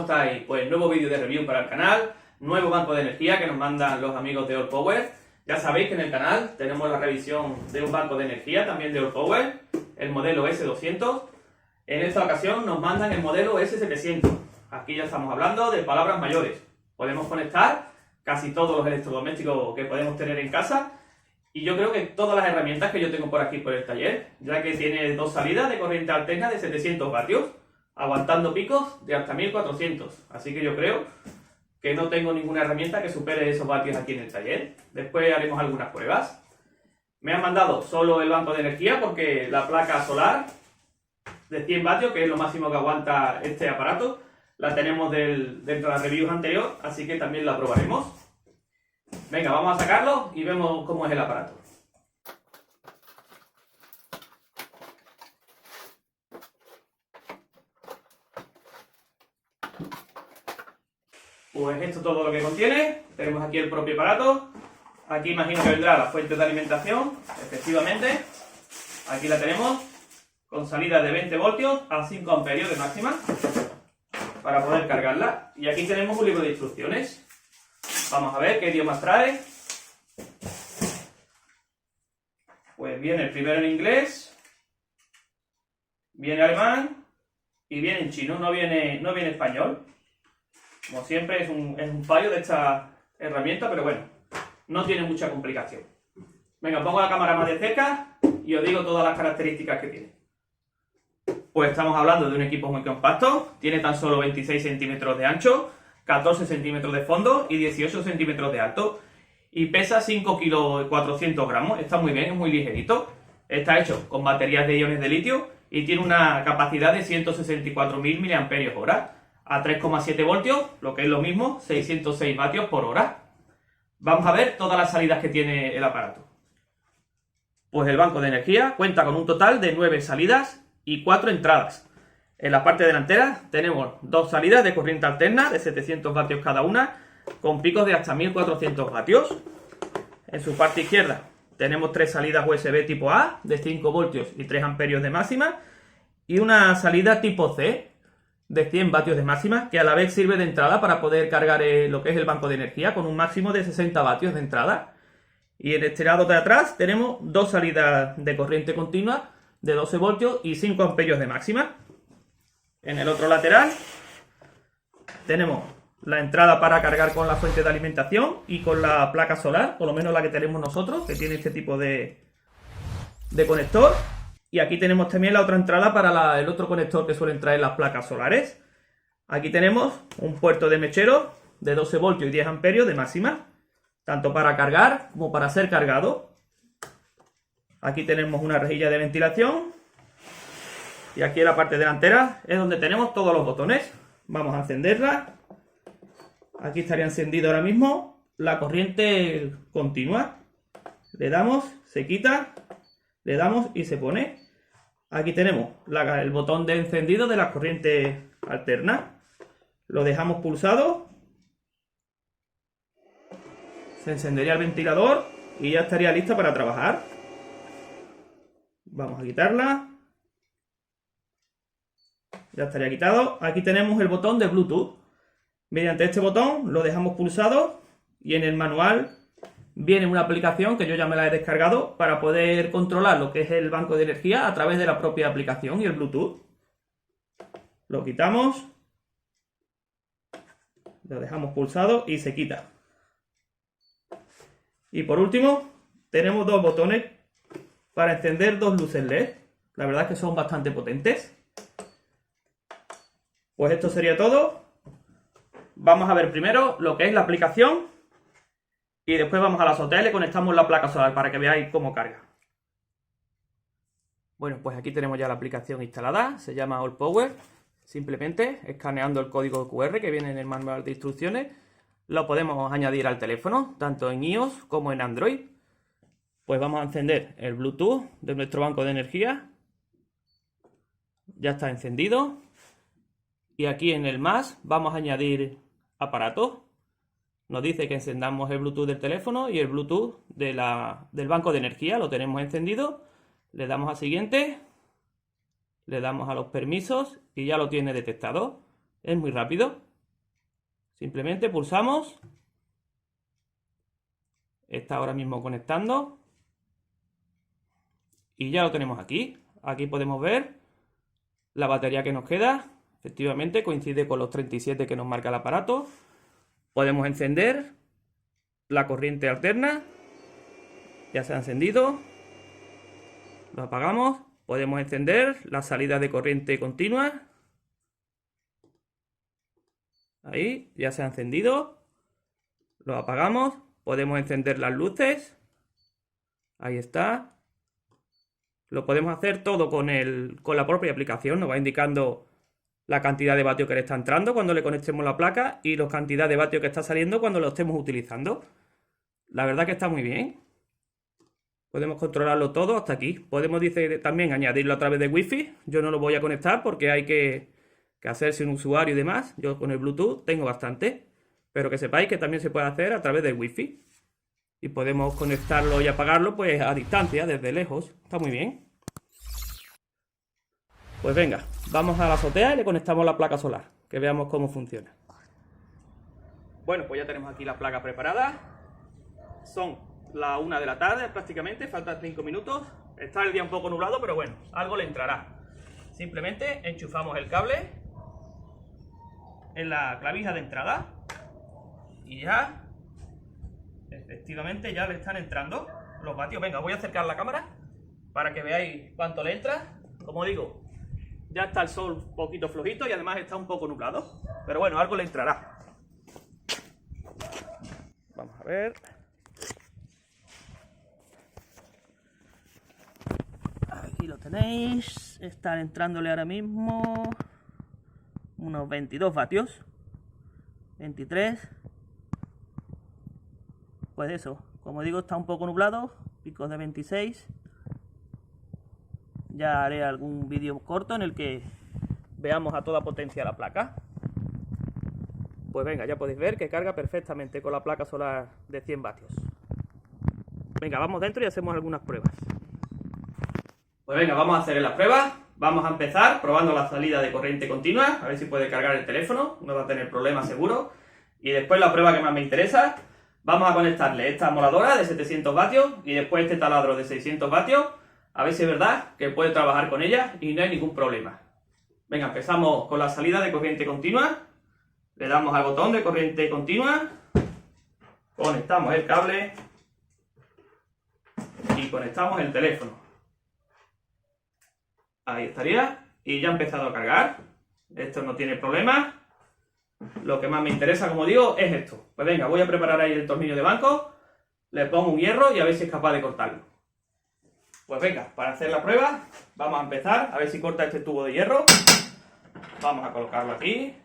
estáis? Pues nuevo vídeo de review para el canal, nuevo banco de energía que nos mandan los amigos de Allpower. Ya sabéis que en el canal tenemos la revisión de un banco de energía, también de Allpower, el modelo S200. En esta ocasión nos mandan el modelo S700. Aquí ya estamos hablando de palabras mayores. Podemos conectar casi todos los electrodomésticos que podemos tener en casa. Y yo creo que todas las herramientas que yo tengo por aquí por el taller, ya que tiene dos salidas de corriente alterna de 700 vatios, aguantando picos de hasta 1400. Así que yo creo que no tengo ninguna herramienta que supere esos vatios aquí en el taller. Después haremos algunas pruebas. Me han mandado solo el banco de energía porque la placa solar de 100 vatios, que es lo máximo que aguanta este aparato, la tenemos dentro de la review anterior, así que también la probaremos. Venga, vamos a sacarlo y vemos cómo es el aparato. Pues esto es todo lo que contiene. Tenemos aquí el propio aparato. Aquí imagino que vendrá la fuente de alimentación, efectivamente. Aquí la tenemos, con salida de 20 voltios a 5 amperios de máxima, para poder cargarla. Y aquí tenemos un libro de instrucciones. Vamos a ver qué idiomas trae. Pues viene el primero en inglés, viene alemán y viene en chino, no viene español. Como siempre es un fallo de esta herramienta, pero bueno, no tiene mucha complicación. Venga, pongo la cámara más de cerca y os digo todas las características que tiene. Pues estamos hablando de un equipo muy compacto, tiene tan solo 26 centímetros de ancho, 14 centímetros de fondo y 18 centímetros de alto. Y pesa 5 kilos 400 gramos, está muy bien, es muy ligerito. Está hecho con baterías de iones de litio y tiene una capacidad de 164.000 mAh a 3,7 voltios, lo que es lo mismo, 606 vatios por hora. Vamos a ver todas las salidas que tiene el aparato. Pues el banco de energía cuenta con un total de 9 salidas y 4 entradas. En la parte delantera tenemos 2 salidas de corriente alterna de 700 vatios cada una, con picos de hasta 1400 vatios. En su parte izquierda tenemos 3 salidas USB tipo A de 5 voltios y 3 amperios de máxima y una salida tipo C de 100 vatios de máxima, que a la vez sirve de entrada para poder cargar lo que es el banco de energía con un máximo de 60 vatios de entrada. Y en este lado de atrás tenemos 2 salidas de corriente continua de 12 voltios y 5 amperios de máxima. En el otro lateral tenemos la entrada para cargar con la fuente de alimentación y con la placa solar, por lo menos la que tenemos nosotros, que tiene este tipo de conector. Y aquí tenemos también la otra entrada para el otro conector que suelen traer las placas solares. Aquí tenemos un puerto de mechero de 12 voltios y 10 amperios de máxima, tanto para cargar como para ser cargado. Aquí tenemos una rejilla de ventilación. Y aquí en la parte delantera es donde tenemos todos los botones. Vamos a encenderla. Aquí estaría encendido ahora mismo la corriente continua. Le damos, se quita, le damos y se pone. Aquí tenemos el botón de encendido de la corriente alterna. Lo dejamos pulsado. Se encendería el ventilador y ya estaría lista para trabajar. Vamos a quitarla. Ya estaría quitado. Aquí tenemos el botón de Bluetooth. Mediante este botón lo dejamos pulsado y en el manual viene una aplicación que yo ya me la he descargado para poder controlar lo que es el banco de energía a través de la propia aplicación y el Bluetooth. Lo quitamos. Lo dejamos pulsado y se quita. Y por último tenemos 2 botones para encender 2 luces LED. La verdad es que son bastante potentes. Pues esto sería todo. Vamos a ver primero lo que es la aplicación y después vamos a la azotea y le conectamos la placa solar para que veáis cómo carga. Bueno, pues aquí tenemos ya la aplicación instalada, se llama Allpower. Simplemente escaneando el código QR que viene en el manual de instrucciones, lo podemos añadir al teléfono, tanto en iOS como en Android. Pues vamos a encender el Bluetooth de nuestro banco de energía. Ya está encendido. Y aquí en el más vamos a añadir aparatos. Nos dice que encendamos el Bluetooth del teléfono y el Bluetooth del banco de energía. Lo tenemos encendido. Le damos a siguiente. Le damos a los permisos y ya lo tiene detectado. Es muy rápido. Simplemente pulsamos. Está ahora mismo conectando. Y ya lo tenemos aquí. Aquí podemos ver la batería que nos queda. Efectivamente coincide con los 37 que nos marca el aparato. Podemos encender la corriente alterna. Ya se ha encendido. Lo apagamos. Podemos encender la salida de corriente continua. Ahí, ya se ha encendido. Lo apagamos. Podemos encender las luces. Ahí está. Lo podemos hacer todo con la propia aplicación. Nos va indicando la cantidad de vatios que le está entrando cuando le conectemos la placa y la cantidad de vatios que está saliendo cuando lo estemos utilizando. La verdad que está muy bien. Podemos controlarlo todo hasta aquí. Podemos, dice, también añadirlo a través de Wi-Fi. Yo no lo voy a conectar porque hay que hacerse un usuario y demás. Yo con el Bluetooth tengo bastante. Pero que sepáis que también se puede hacer a través del Wi-Fi. Y podemos conectarlo y apagarlo pues a distancia, desde lejos. Está muy bien. Pues venga, vamos a la azotea y le conectamos la placa solar. Que veamos cómo funciona. Bueno, pues ya tenemos aquí la placa preparada. Son la 1 de la tarde prácticamente, faltan 5 minutos. Está el día un poco nublado, pero bueno, algo le entrará. Simplemente enchufamos el cable en la clavija de entrada y ya, efectivamente, ya le están entrando los vatios. Venga, voy a acercar la cámara para que veáis cuánto le entra. Como digo, ya está el sol un poquito flojito y además está un poco nublado, pero bueno, algo le entrará. Vamos a ver. Aquí lo tenéis. Están entrándole ahora mismo unos 22 vatios. 23. Pues eso, como digo, está un poco nublado. Picos de 26. Ya haré algún vídeo corto en el que veamos a toda potencia la placa. Pues venga, ya podéis ver que carga perfectamente con la placa solar de 100 vatios. Venga, vamos dentro y hacemos algunas pruebas. Pues venga, vamos a hacer las pruebas. Vamos a empezar probando la salida de corriente continua, a ver si puede cargar el teléfono, no va a tener problemas seguro. Y después la prueba que más me interesa, vamos a conectarle esta moladora de 700 vatios y después este taladro de 600 vatios, a ver si es verdad que puede trabajar con ella y no hay ningún problema. Venga, empezamos con la salida de corriente continua, le damos al botón de corriente continua, conectamos el cable y conectamos el teléfono. Ahí estaría, y ya ha empezado a cargar. Esto no tiene problema. Lo que más me interesa, como digo, es esto. Pues venga, voy a preparar ahí el tornillo de banco, le pongo un hierro y a ver si es capaz de cortarlo. Pues venga, para hacer la prueba, vamos a empezar, a ver si corta este tubo de hierro. Vamos a colocarlo aquí.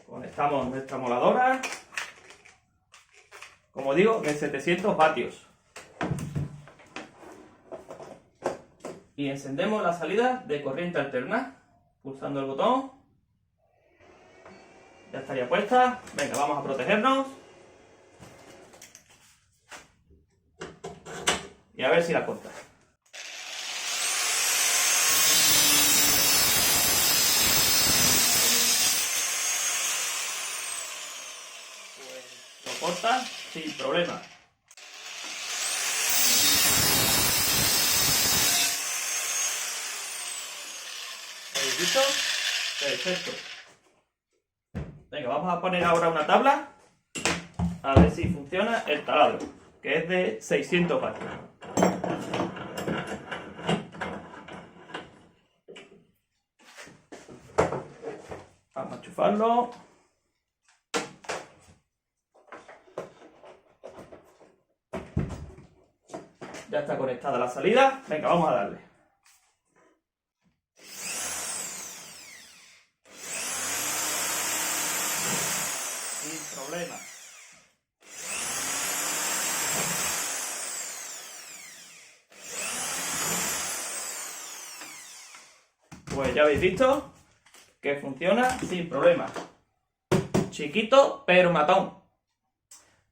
Conectamos nuestra moladora. Como digo, de 700 vatios. Y encendemos la salida de corriente alterna, pulsando el botón. Ya estaría puesta. Venga, vamos a protegernos. Y a ver si la corta. Pues lo corta sin problema. ¿Listo? Perfecto. Venga, vamos a poner ahora una tabla a ver si funciona el taladro, que es de 600 vatios. Vamos a enchufarlo. Ya está conectada la salida. Venga, vamos a darle. Sin problema. Pues ya habéis visto que funciona sin problema. Chiquito, pero matón.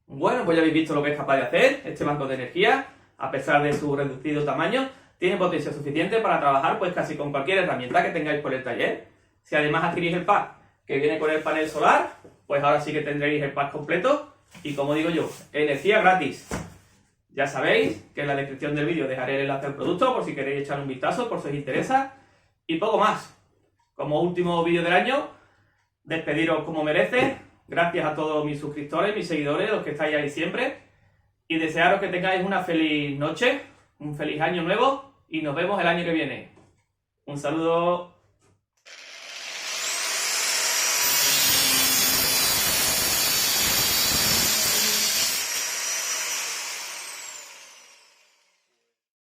Bueno, pues ya habéis visto lo que es capaz de hacer este banco de energía. A pesar de su reducido tamaño, tiene potencia suficiente para trabajar pues casi con cualquier herramienta que tengáis por el taller. Si además adquirís el pack que viene con el panel solar, pues ahora sí que tendréis el pack completo. Y como digo yo, energía gratis. Ya sabéis que en la descripción del vídeo dejaré el enlace al producto por si queréis echar un vistazo, por si os interesa. Y poco más. Como último vídeo del año, despediros como merece. Gracias a todos mis suscriptores, mis seguidores, los que estáis ahí siempre. Y desearos que tengáis una feliz noche, un feliz año nuevo y nos vemos el año que viene. Un saludo.